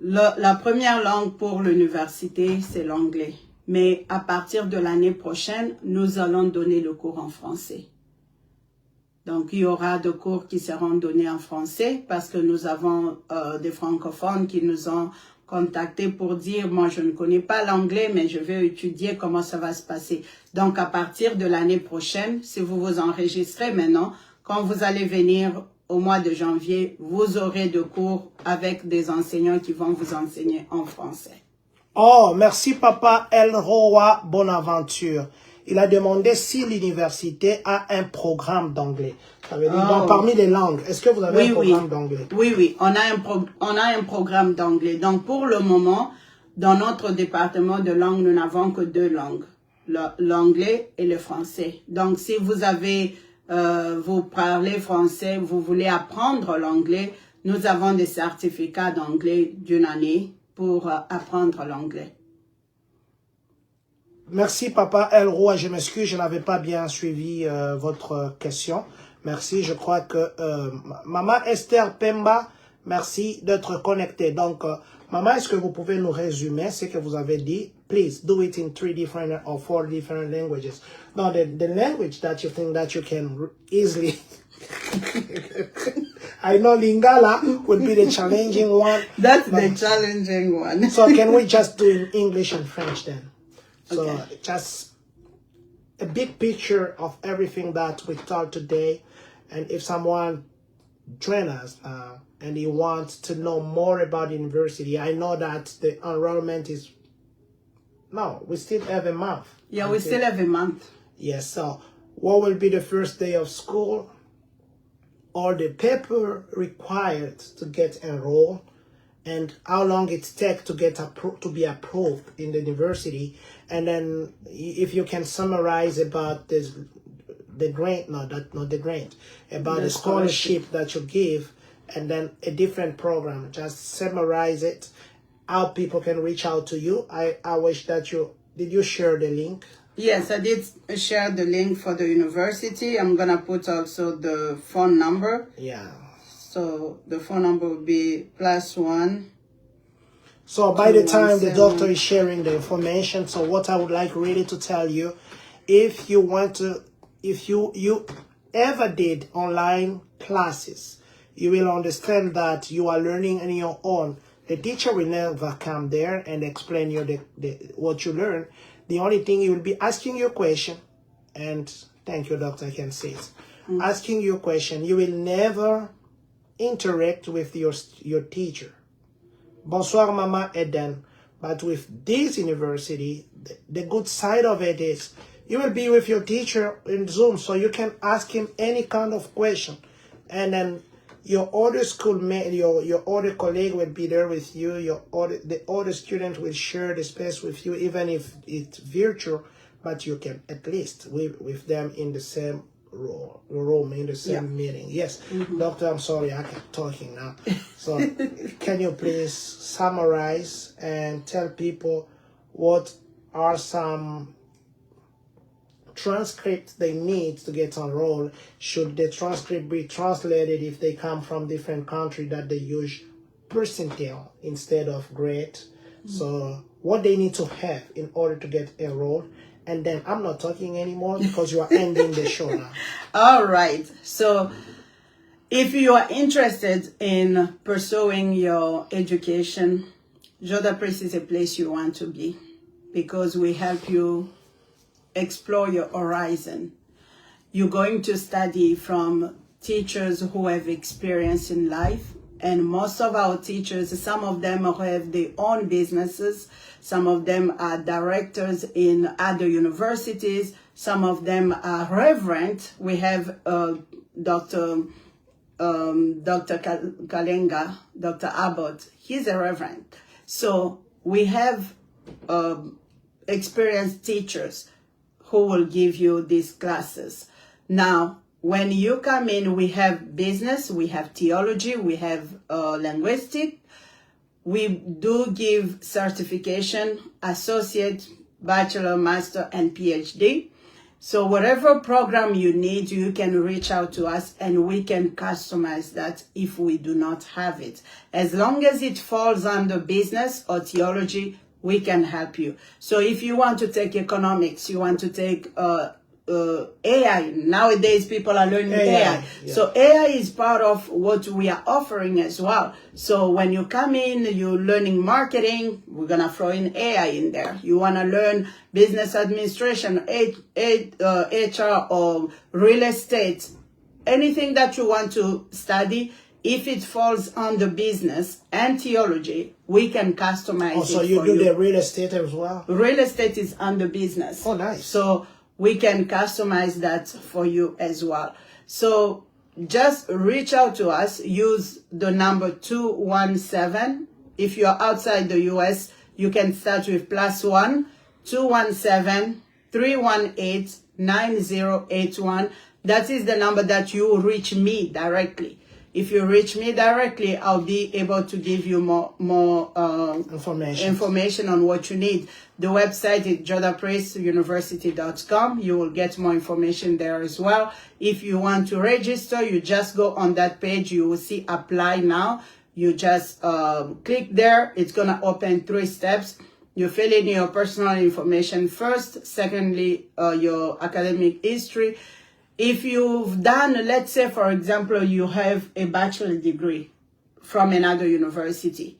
La première langue pour l'université, c'est l'anglais. Mais à partir de l'année prochaine, nous allons donner le cours en français. Donc, il y aura des cours qui seront donnés en français parce que nous avons des francophones qui nous ont contacté pour dire, moi je ne connais pas l'anglais, mais je vais étudier comment ça va se passer. Donc à partir de l'année prochaine, si vous vous enregistrez maintenant, quand vous allez venir au mois de janvier, vous aurez des cours avec des enseignants qui vont vous enseigner en français. Oh, merci papa El Roa Bonaventure. Il a demandé si l'université a un programme d'anglais. Ça veut dire, donc, parmi les langues, est-ce que vous avez un programme d'anglais? Oui, oui, on a un programme d'anglais. Donc, pour le moment, dans notre département de langue, nous n'avons que 2 langues, l'anglais et le français. Donc, si vous avez, vous parlez français, vous voulez apprendre l'anglais, nous avons des certificats d'anglais d'1 année pour apprendre l'anglais. Merci papa El Roa, je m'excuse, je n'avais pas bien suivi votre question. Merci, je crois que maman Esther Pemba, merci d'être connectée. Donc, maman, est-ce que vous pouvez nous résumer ce que vous avez dit? Please do it in 3 different or 4 different languages. No, the language that you think that you can easily... I know Lingala would be the challenging one. That's the challenging one. So can we just do in English and French then? So Okay. just a big picture of everything that we taught today. And if someone join us and he wants to know more about the university, I know that the enrollment is... No, we still have a month. Yeah, we still have a month. Yes, so what will be the first day of school? Or the paper required to get enrolled? And how long it takes to get to be approved in the university, and then if you can summarize about the grant, not the grant, about the scholarship that you give, and then a different program. Just summarize it, how people can reach out to you. I wish that did you share the link? Yes, I did share the link for the university. I'm going to put also the phone number. Yeah. So the phone number will be +1. So by the time the doctor is sharing the information, so what I would like really to tell you, if you want to, if you ever did online classes, you will understand that you are learning on your own. The teacher will never come there and explain you what you learn. The only thing, you will be asking your question, and thank you, doctor, I can say it. Asking your question. You will never interact with your teacher. Bonsoir, Mama Eden. But with this university, the good side of it is you will be with your teacher in Zoom, so you can ask him any kind of question. And then your other schoolmate, your other colleague will be there with you. The other student will share the space with you, even if it's virtual, but you can at least with them in the same room, in the same meeting. Yes, Doctor, I'm sorry, I kept talking now. So can you please summarize and tell people what are some transcripts they need to get enrolled? Should the transcript be translated if they come from different country that they use percentile instead of grade? So what they need to have in order to get enrolled? And then I'm not talking anymore because you are ending the show now. All right. So if you are interested in pursuing your education, Judah Priest is a place you want to be, because we help you explore your horizon. You're going to study from teachers who have experience in life. And most of our teachers, some of them have their own businesses. Some of them are directors in other universities. Some of them are reverend. We have Dr. Kalenga, Dr. Abbott. He's a reverend. So we have experienced teachers who will give you these classes. Now, when you come in, we have business, we have theology, we have linguistic. We do give certification, associate, bachelor, master, and PhD. So whatever program you need, you can reach out to us and we can customize that if we do not have it. As long as it falls under business or theology, we can help you. So if you want to take economics, you want to take AI. Nowadays, people are learning AI. Yeah. So AI is part of what we are offering as well. So when you come in, you're learning marketing, we're going to throw in AI in there. You want to learn business administration, HR, or real estate, anything that you want to study. If it falls under business and theology, we can customize it. So you do the real estate as well? Real estate is under business. Oh, nice. So we can customize that for you as well. So just reach out to us. Use the number 217. If you're outside the US, you can start with +1 217 318 9081. That is the number that you will reach me directly. If you reach me directly, I'll be able to give you more information on what you need. The website is judahpriestuniversity.com. You will get more information there as well. If you want to register, you just go on that page. You will see apply now. You just click there. It's going to open 3 steps. You fill in your personal information first. Secondly, your academic history. If you've done, let's say, for example, you have a bachelor degree from another university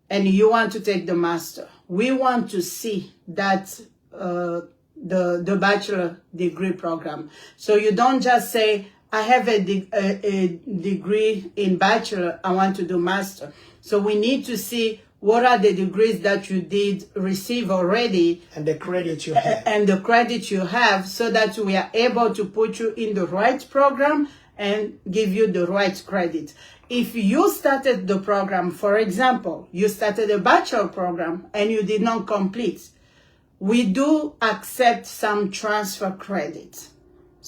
and you want to take the master, we want to see that the bachelor degree program. So you don't just say, I have a degree in bachelor, I want to do master. So we need to see what are the degrees that you did receive already. And the credit you have. And the credit you have, so that we are able to put you in the right program and give you the right credit. If you started the program, for example, you started a bachelor program and you did not complete, we do accept some transfer credit.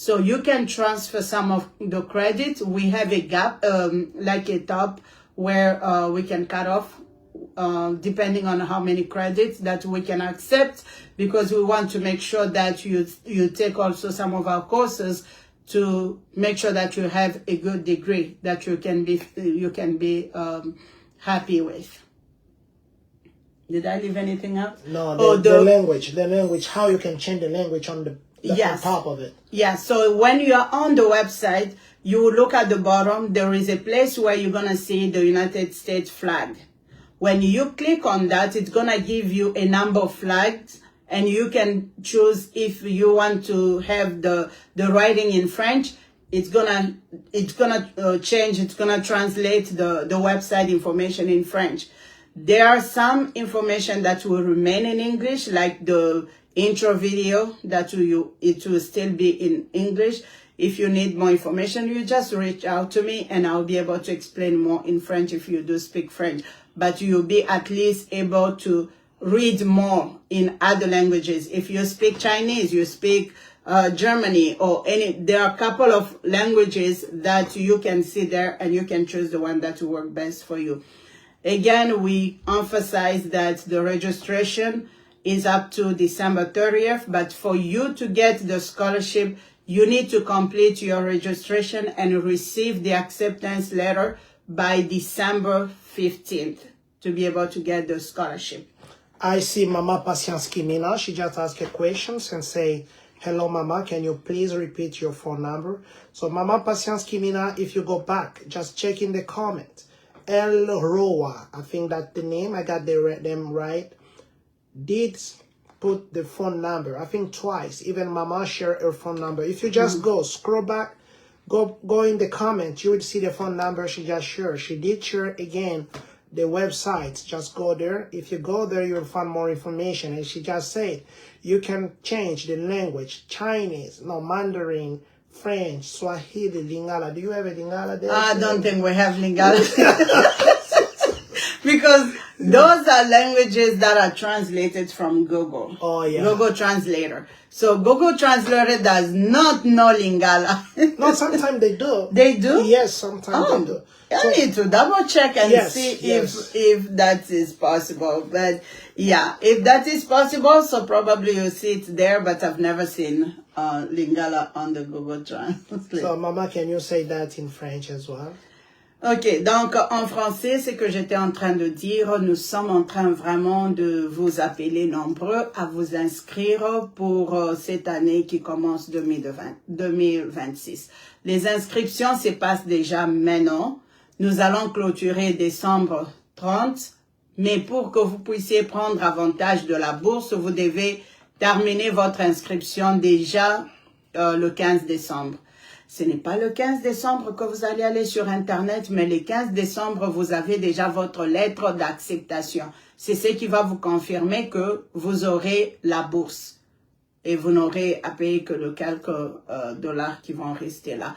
So you can transfer some of the credit. We have a gap, like a top where we can cut off depending on how many credits that we can accept, because we want to make sure that you take also some of our courses to make sure that you have a good degree that you can be happy with. Did I leave anything out? No, the language, how you can change the language on the yes. on top of it. Yeah, so when you are on the website, you will look at the bottom, there is a place where you're going to see the United States flag. When you click on that, it's going to give you a number of flags, and you can choose if you want to have the writing in French. It's gonna change, it's gonna translate the website information in French. There are some information that will remain in English, like the intro video that it will still be in English. If you need more information, you just reach out to me and I'll be able to explain more in French if you do speak French. But you'll be at least able to read more in other languages. If you speak Chinese, you speak Germany or there are a couple of languages that you can see there, and you can choose the one that will work best for you. Again, we emphasize that the registration is up to December 30th, but for you to get the scholarship, you need to complete your registration and receive the acceptance letter by December 15th to be able to get the scholarship. I see Mama Patience Kimina. She just asked a question and say, hello, Mama, can you please repeat your phone number? So Mama Patience Kimina, if you go back, just check in the comment. El Roa, I think that's the name, I got them right, did put the phone number, I think twice. Even Mama shared her phone number. If you just go, scroll back, go in the comments, you will see the phone number she just shared. She did share again the website. Just go there. If you go there, you will find more information. And she just said, you can change the language, Chinese, Mandarin, French, Swahili, Lingala. Do you have a Lingala there? I don't think we have Lingala. Because those are languages that are translated from Google. Oh, yeah. Google Translator. So Google Translator does not know Lingala. No, sometimes they do. They do? Yes, sometimes they do. I need to double check and see if that is possible. But yeah, if that is possible, so probably you'll see it there, but I've never seen Lingala on the Google Translate. So Mama, can you say that in French as well? Ok, donc en français, c'est que j'étais en train de dire, nous sommes en train vraiment de vous appeler nombreux à vous inscrire pour cette année qui commence 2026. Les inscriptions se passent déjà maintenant. Nous allons clôturer décembre 30, mais pour que vous puissiez prendre avantage de la bourse, vous devez terminer votre inscription déjà le 15 décembre. Ce n'est pas le 15 décembre que vous allez aller sur Internet, mais le 15 décembre, vous avez déjà votre lettre d'acceptation. C'est ce qui va vous confirmer que vous aurez la bourse. Et vous n'aurez à payer que le quelques dollars qui vont rester là.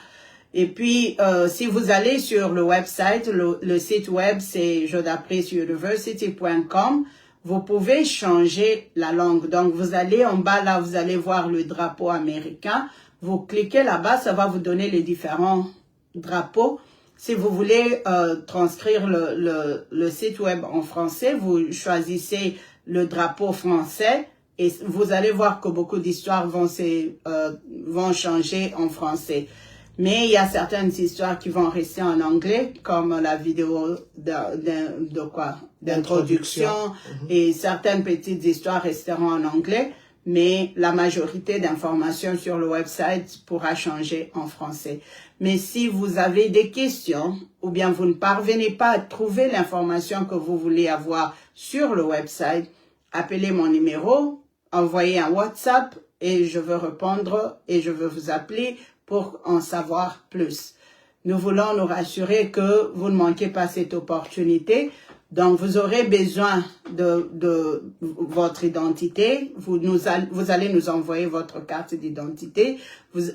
Et puis, si vous allez sur le website, le site web, c'est jodaprisuniversity.com, vous pouvez changer la langue. Donc, vous allez en bas, là, vous allez voir le drapeau américain. Vous cliquez là-bas, ça va vous donner les différents drapeaux. Si vous voulez transcrire le site web en français, vous choisissez le drapeau français et vous allez voir que beaucoup d'histoires vont changer en français. Mais il y a certaines histoires qui vont rester en anglais, comme la vidéo d'introduction, et certaines petites histoires resteront en anglais. Mais la majorité d'informations sur le website pourra changer en français. Mais si vous avez des questions ou bien vous ne parvenez pas à trouver l'information que vous voulez avoir sur le website, appelez mon numéro, envoyez un WhatsApp et je veux répondre et je veux vous appeler pour en savoir plus. Nous voulons nous rassurer que vous ne manquez pas cette opportunité. Donc, vous aurez besoin de votre identité. Vous allez nous envoyer votre carte d'identité.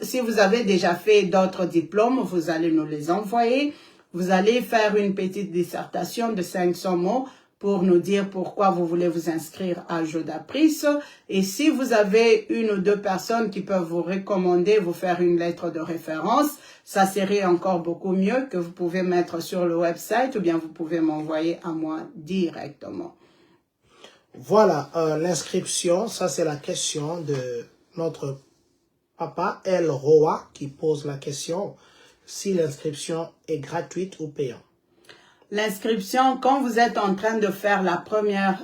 Si vous avez déjà fait d'autres diplômes, vous allez nous les envoyer. Vous allez faire une petite dissertation de 500 mots pour nous dire pourquoi vous voulez vous inscrire à Jodapris. Et si vous avez une ou deux personnes qui peuvent vous recommander, vous faire une lettre de référence, ça serait encore beaucoup mieux que vous pouvez mettre sur le website ou bien vous pouvez m'envoyer à moi directement. Voilà, l'inscription, ça c'est la question de notre papa El Roa qui pose la question si l'inscription est gratuite ou payante. L'inscription, quand vous êtes en train de faire la première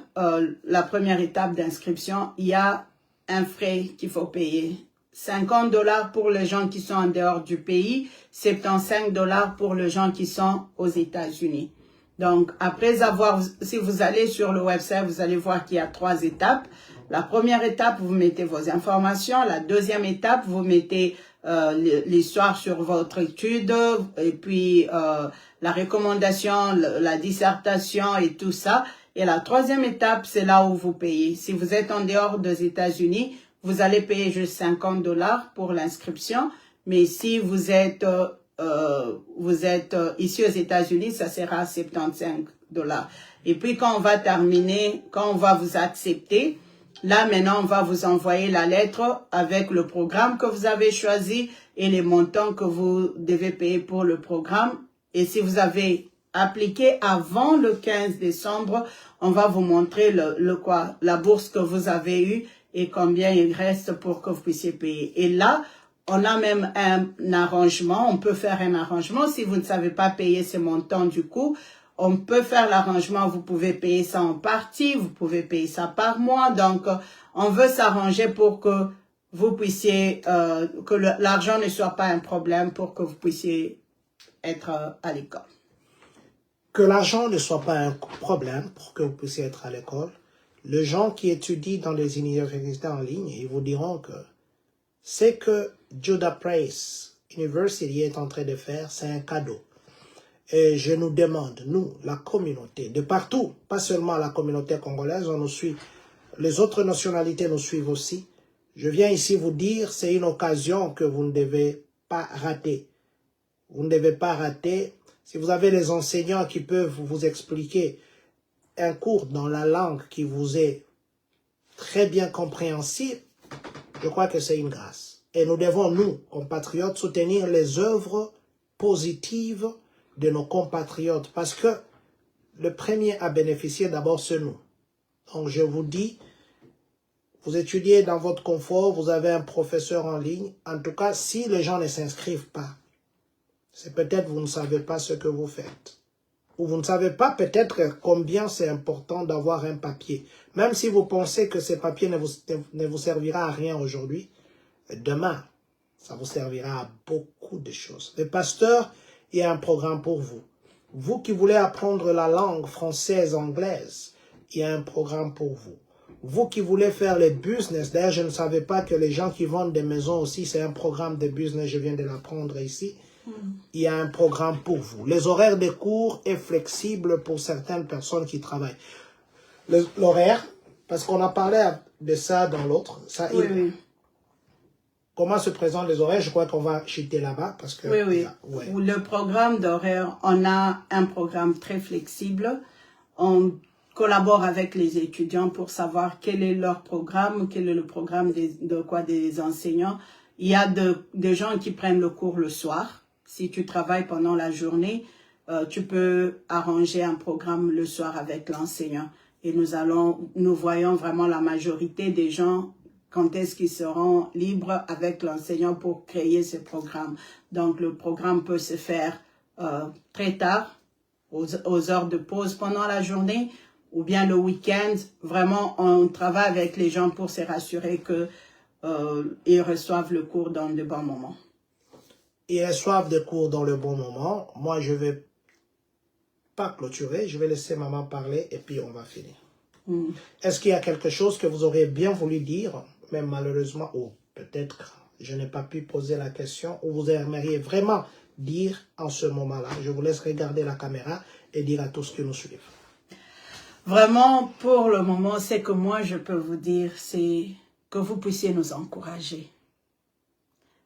étape d'inscription, il y a un frais qu'il faut payer. 50 $ pour les gens qui sont en dehors du pays, 75 $ pour les gens qui sont aux États-Unis. Donc, après avoir, si vous allez sur le website, vous allez voir qu'il y a 3 étapes. La première étape, vous mettez vos informations. La deuxième étape, vous mettez l'histoire sur votre étude et puis la recommandation, la dissertation et tout ça. Et la troisième étape, c'est là où vous payez. Si vous êtes en dehors des États-Unis, vous allez payer juste 50 $ pour l'inscription. Mais si vous êtes ici aux États-Unis, ça sera 75 $. Et puis quand on va terminer, quand on va vous accepter, là maintenant on va vous envoyer la lettre avec le programme que vous avez choisi et les montants que vous devez payer pour le programme. Et si vous avez appliqué avant le 15 décembre, on va vous montrer la bourse que vous avez eue et combien il reste pour que vous puissiez payer. Et là, on a même un arrangement, on peut faire un arrangement. Si vous ne savez pas payer ce montant du coup, on peut faire l'arrangement, vous pouvez payer ça en partie, vous pouvez payer ça par mois. Donc, on veut s'arranger pour que vous puissiez, que l'argent ne soit pas un problème pour que vous puissiez être à l'école. Que l'argent ne soit pas un problème pour que vous puissiez être à l'école. Les gens qui étudient dans les universités en ligne, ils vous diront que c'est que Jodapris University est en train de faire, c'est un cadeau. Et je nous demande, nous, la communauté, de partout, pas seulement la communauté congolaise, on nous suit, les autres nationalités nous suivent aussi. Je viens ici vous dire, c'est une occasion que vous ne devez pas rater. Vous ne devez pas rater. Si vous avez des enseignants qui peuvent vous expliquer un cours dans la langue qui vous est très bien compréhensible, je crois que c'est une grâce. Et nous devons, nous, compatriotes, soutenir les œuvres positives de nos compatriotes, parce que le premier à bénéficier d'abord, c'est nous. Donc je vous dis, vous étudiez dans votre confort, vous avez un professeur en ligne. En tout cas, si les gens ne s'inscrivent pas, c'est peut-être vous ne savez pas ce que vous faites. Ou vous ne savez pas peut-être combien c'est important d'avoir un papier. Même si vous pensez que ce papier ne vous servira à rien aujourd'hui, demain, ça vous servira à beaucoup de choses. Les pasteurs, il y a un programme pour vous. Vous qui voulez apprendre la langue française, anglaise, il y a un programme pour vous. Vous qui voulez faire les business, d'ailleurs je ne savais pas que les gens qui vendent des maisons aussi, c'est un programme de business, je viens de l'apprendre ici. Il y a un programme pour vous. Les horaires des cours est flexible pour certaines personnes qui travaillent. L'horaire, parce qu'on a parlé de ça dans l'autre. Oui. Comment se présentent les horaires? Je crois qu'on va chuter là-bas. Parce que Oui. Le programme d'horaire, on a un programme très flexible. On collabore avec les étudiants pour savoir quel est leur programme, quel est le programme des enseignants. Il y a des gens qui prennent le cours le soir. Si tu travailles pendant la journée, tu peux arranger un programme le soir avec l'enseignant. Et nous voyons vraiment la majorité des gens, quand est-ce qu'ils seront libres avec l'enseignant pour créer ce programme. Donc, le programme peut se faire très tard, aux heures de pause pendant la journée, ou bien le week-end. Vraiment, on travaille avec les gens pour se rassurer qu'ils reçoivent le cours dans de bons moments. Ils reçoivent des cours dans le bon moment. Moi, je ne vais pas clôturer. Je vais laisser maman parler et puis on va finir. Est-ce qu'il y a quelque chose que vous auriez bien voulu dire, mais malheureusement, ou peut-être je n'ai pas pu poser la question, ou vous aimeriez vraiment dire en ce moment-là? Je vous laisse regarder la caméra et dire à tous qui nous suivent. Vraiment, pour le moment, c'est que moi, je peux vous dire, c'est que vous puissiez nous encourager.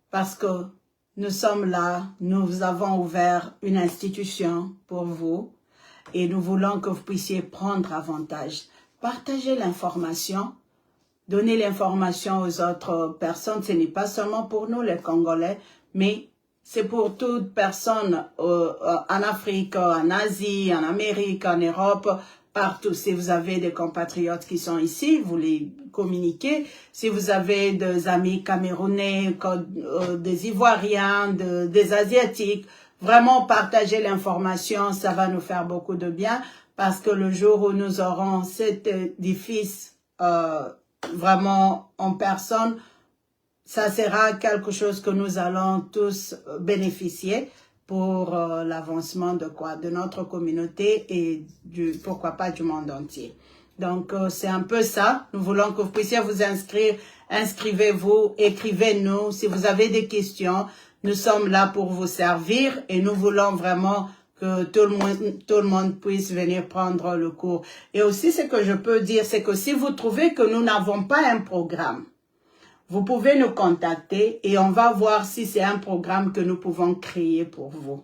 Parce que nous sommes là, nous avons ouvert une institution pour vous. et nous voulons que vous puissiez prendre avantage. Partagez l'information, donnez l'information aux autres personnes. Ce n'est pas seulement pour nous les Congolais, mais c'est pour toute personne en Afrique, en Asie, en Amérique, en Europe, partout. Si vous avez des compatriotes qui sont ici, vous les communiquez. Si vous avez des amis camerounais, des Ivoiriens, des Asiatiques, vraiment partagez l'information, ça va nous faire beaucoup de bien parce que le jour où nous aurons cet édifice vraiment en personne, ça sera quelque chose que nous allons tous bénéficier pour l'avancement de quoi? De notre communauté et pourquoi pas du monde entier. Donc, c'est un peu ça. Nous voulons que vous puissiez vous inscrire. Inscrivez-vous, écrivez-nous. Si vous avez des questions, nous sommes là pour vous servir et nous voulons vraiment que tout le monde puisse venir prendre le cours. Et aussi, ce que je peux dire, c'est que si vous trouvez que nous n'avons pas un programme, vous pouvez nous contacter et on va voir si c'est un programme que nous pouvons créer pour vous.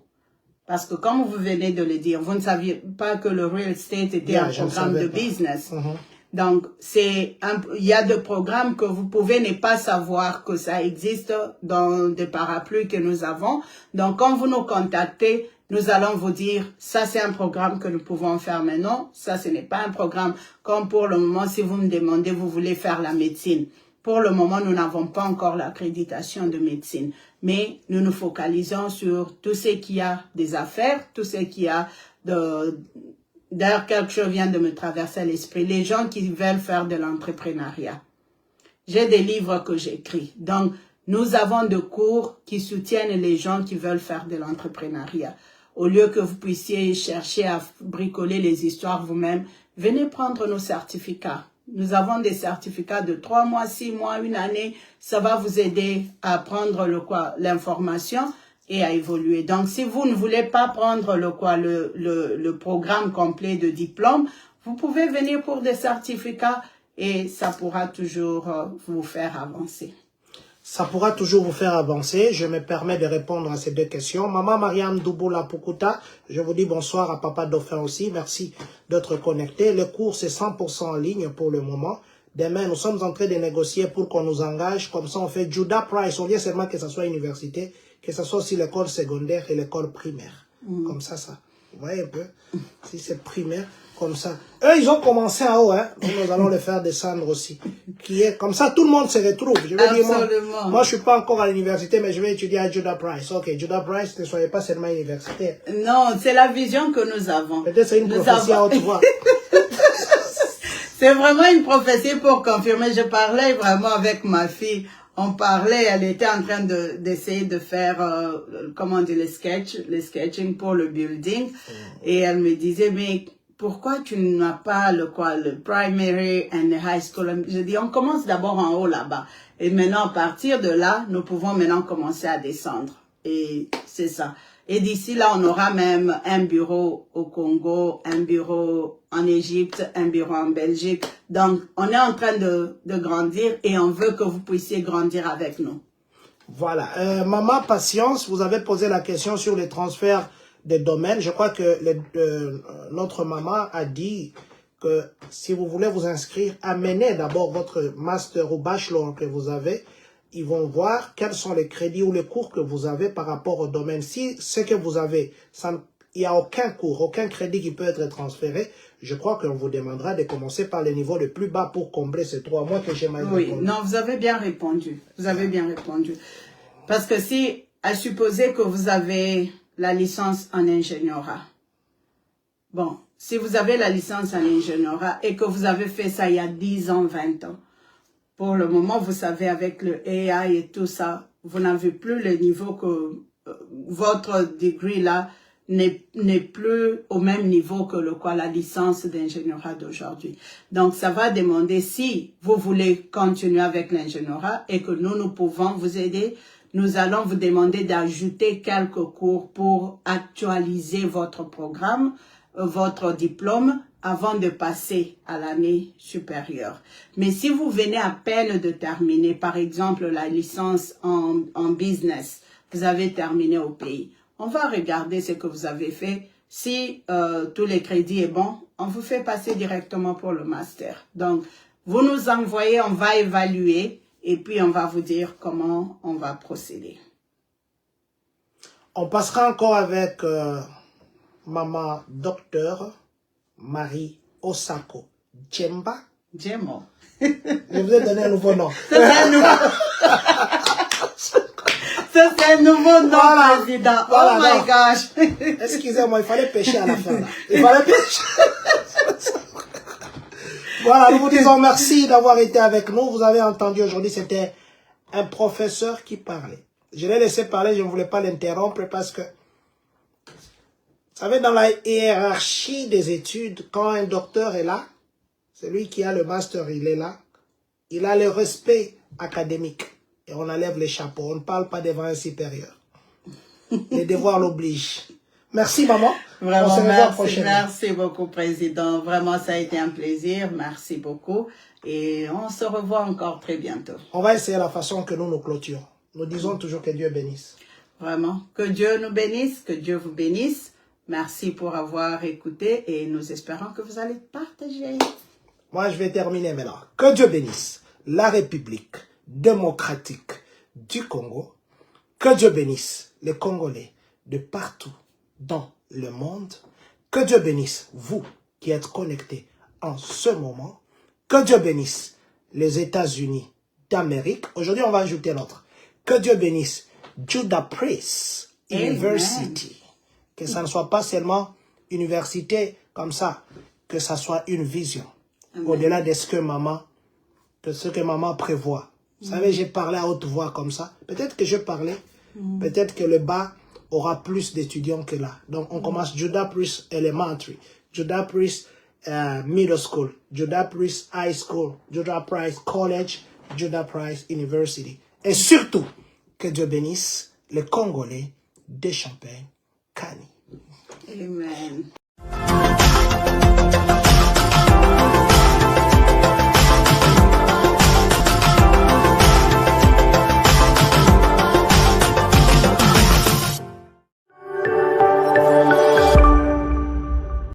Parce que comme vous venez de le dire, vous ne saviez pas que le real estate était un programme de business. Donc, il y a des programmes que vous pouvez ne pas savoir que ça existe dans des parapluies que nous avons. Donc, quand vous nous contactez, nous allons vous dire, ça c'est un programme que nous pouvons faire maintenant. Ça, ce n'est pas un programme. Comme pour le moment, si vous me demandez, vous voulez faire la médecine. Pour le moment, nous n'avons pas encore l'accréditation de médecine, mais nous nous focalisons sur tout ce qui a des affaires, tout ce qui a d'ailleurs, quelque chose vient de me traverser l'esprit, les gens qui veulent faire de l'entrepreneuriat. J'ai des livres que j'écris, donc nous avons des cours qui soutiennent les gens qui veulent faire de l'entrepreneuriat. Au lieu que vous puissiez chercher à bricoler les histoires vous-même, venez prendre nos certificats. Nous avons des certificats de 3 mois, 6 mois, 1 année. Ça va vous aider à prendre l'information et à évoluer. Donc, si vous ne voulez pas prendre le programme complet de diplôme, vous pouvez venir pour des certificats et ça pourra toujours vous faire avancer. Ça pourra toujours vous faire avancer. Je me permets de répondre à ces 2 questions. Maman Mariam Douboula Pukuta, je vous dis bonsoir à Papa Dauphin aussi. Merci d'être connecté. Le cours, c'est 100% en ligne pour le moment. Demain, nous sommes en train de négocier pour qu'on nous engage. Comme ça, on fait Judah Price. On vient seulement que ce soit université, que ce soit aussi l'école secondaire et l'école primaire. Comme ça. Vous voyez un peu? Si c'est primaire, comme ça. Eux, ils ont commencé en haut, hein. Nous allons les faire descendre aussi. Comme ça, tout le monde se retrouve. Je vais dire, moi, je suis pas encore à l'université, mais je vais étudier à Judah Price. Ok, Judah Price, ne soyez pas seulement universitaire. Non, c'est la vision que nous avons. Peut-être c'est une prophétie à haute voix. C'est vraiment une prophétie pour confirmer. Je parlais vraiment avec ma fille. On parlait, elle était en train d'essayer de faire, comment on dit, le sketching pour le building. Et elle me disait, mais pourquoi tu n'as pas le primary and the high school? Je dis, on commence d'abord en haut là-bas. Et maintenant, à partir de là, nous pouvons maintenant commencer à descendre. Et c'est ça. Et d'ici là, on aura même un bureau au Congo, un bureau en Égypte, un bureau en Belgique. Donc, on est en train de grandir et on veut que vous puissiez grandir avec nous. Voilà. Maman Patience, vous avez posé la question sur les transferts des domaines. Je crois que notre maman a dit que si vous voulez vous inscrire, amenez d'abord votre master ou bachelor que vous avez. Ils vont voir quels sont les crédits ou les cours que vous avez par rapport au domaine. Si ce que vous avez, il n'y a aucun cours, aucun crédit qui peut être transféré, je crois qu'on vous demandera de commencer par le niveau le plus bas pour combler ces 3 mois que j'ai mal répondu. Oui, non, vous avez bien répondu. Vous avez bien répondu. Parce que si, à supposer que vous avez la licence en ingénierat, bon, si vous avez la licence en ingénierat et que vous avez fait ça il y a 10 ans, 20 ans, pour le moment, vous savez, avec le AI et tout ça, vous n'avez plus le niveau que votre degré là n'est plus au même niveau que la licence d'ingénierat d'aujourd'hui. Donc, ça va demander si vous voulez continuer avec l'ingénierat et que nous pouvons vous aider. Nous allons vous demander d'ajouter quelques cours pour actualiser votre programme, votre diplôme, avant de passer à l'année supérieure. Mais si vous venez à peine de terminer, par exemple, la licence en business, vous avez terminé au pays, on va regarder ce que vous avez fait si tous les crédits est bon, on vous fait passer directement pour le master. Donc, vous nous envoyez, on va évaluer et puis on va vous dire comment on va procéder. On passera encore avec maman docteur Marie Osako Djemba. Djemo. Je vous ai donné un nouveau nom. Ça, c'est un nouveau nom, Voilà. président. Voilà, Oh my non. gosh. Excusez-moi, il fallait pêcher à la fin. Là. Il fallait pêcher. Voilà, nous vous disons merci d'avoir été avec nous. Vous avez entendu aujourd'hui, c'était un professeur qui parlait. Je l'ai laissé parler, je ne voulais pas l'interrompre parce que, vous savez, dans la hiérarchie des études, quand un docteur est là, celui qui a le master, il est là, il a le respect académique. Et on enlève les chapeaux, on ne parle pas devant un supérieur. Les devoirs l'obligent. Merci, maman. Vraiment, On se revoit prochainement. merci beaucoup, Président. Vraiment, ça a été un plaisir. Merci beaucoup. Et on se revoit encore très bientôt. On va essayer la façon que nous nous clôturons. Nous disons toujours que Dieu bénisse. Vraiment. Que Dieu nous bénisse, que Dieu vous bénisse. Merci pour avoir écouté et nous espérons que vous allez partager. Moi, je vais terminer maintenant. Que Dieu bénisse la République démocratique du Congo. Que Dieu bénisse les Congolais de partout dans le monde. Que Dieu bénisse vous qui êtes connectés en ce moment. Que Dieu bénisse les États-Unis d'Amérique. Aujourd'hui, on va ajouter l'autre. Que Dieu bénisse Judah Priest University. Que ça ne soit pas seulement université comme ça, que ça soit une vision. Au-delà de ce que maman prévoit. Vous savez, j'ai parlé à haute voix comme ça. Peut-être que je parlais, peut-être que le bas aura plus d'étudiants que là. Donc, on commence Judah Priest Elementary, Judah Priest Middle School, Judah Priest High School, Judah Priest College, Judah Priest University. Et surtout, que Dieu bénisse les Congolais de Champagne-Kani. Amen.